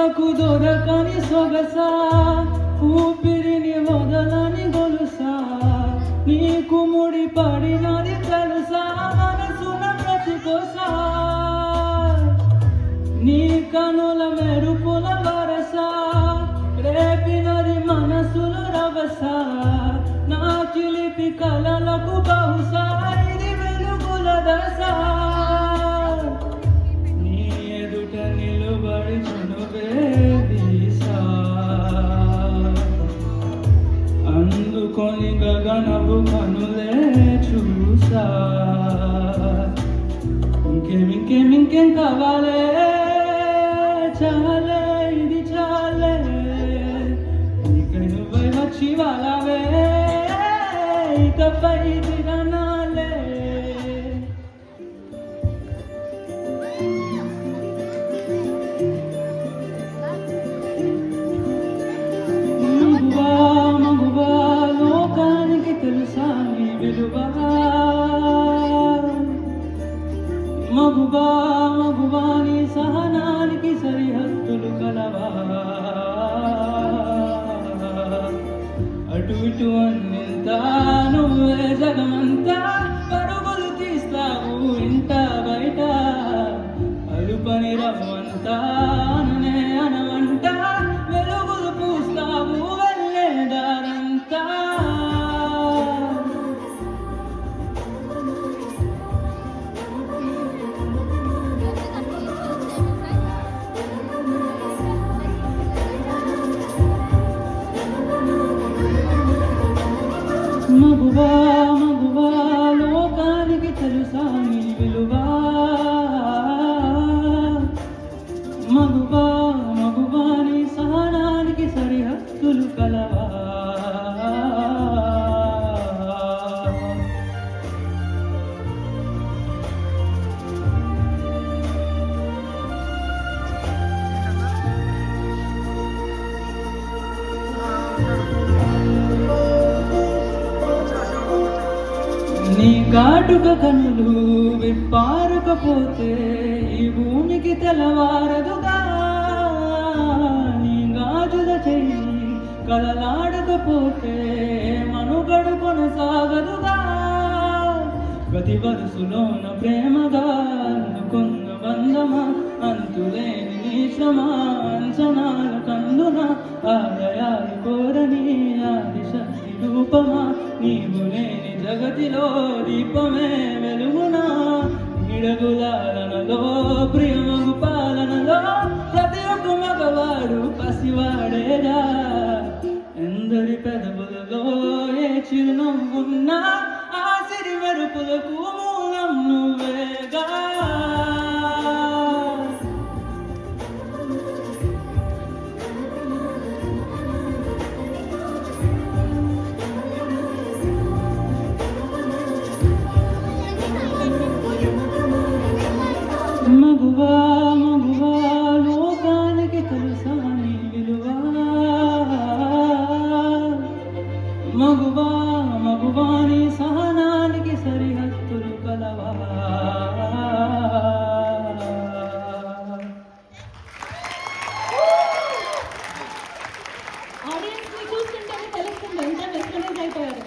కనులకు దొరకని సొగసా ఊపిరిని వదలని గొలుసా నీకు ముడి పడినది తెలుసా మనసున ప్రతికోసా నీ కనుల మెరుపుల వరసా రేపినది మనసుల రవసా నా చిలిపి కలలకు బహుశా ఇది వెలుగుల దశ నీ ఎదుట నిలుబడి చనువేదీసా అందుకొని గగనపు కనులే చూసా ఇంకేం కావాలే చాలే ఇది చాలే ఇక నువ్వే వచ్చి వాళ్ళవే ఇకపై తిరనాలే మగువా లోకానికి తెలుసా నీ విలువ మగువా నీ సహనానికి సరిహద్దులు కలవా అటు ఇటు అన్నింతా నువ్వే జగమంతా పరుగులు తీస్తావు ఇంట బయట అలుపని రవ్వంతా అననే అనవంట వెలుగులు పూస్తావు వెళ్ళేదారంతా మగువా లోకానికి తెలుసా నీ విలువ మగువా నీ సహనానికి సరిహద్దులు కలవా నీ కాటుక కనులు విప్పారకపోతే ఈ భూమికి తెల్లవారదుగా నీ గాజుల చెయ్యి కలలాడకపోతే మనుగడు కొనసాగదుగా ప్రతి వరుసలోన ప్రేమగా అనుకున్న బంధమా అంతులేని నీ శ్రమ అంచనాల కందున ఆలయాలు కోరని ఆది శక్తి రూపమా నీవు లేని జగతిలో దీపమే వెలుగునా నిడగులాలనలో ప్రియమగు పాలనలో ప్రతి ఒక్క మగవాడు పసివాడేగా ఎందరి పెదవులలో ఏ చిరునవ్వున్నా ఆ సిరి మెరుపులకు మూలం నువ్వేగా మగువా లోకానికి తెలుసా నీ విలువ మగువా నీ సహనానికి సరిహద్దులు కలవా ఆడియన్స్ ని చూస్తుంటే తెలుస్తుంది ఎంత మెస్మరైజ్ అయిపోయారు.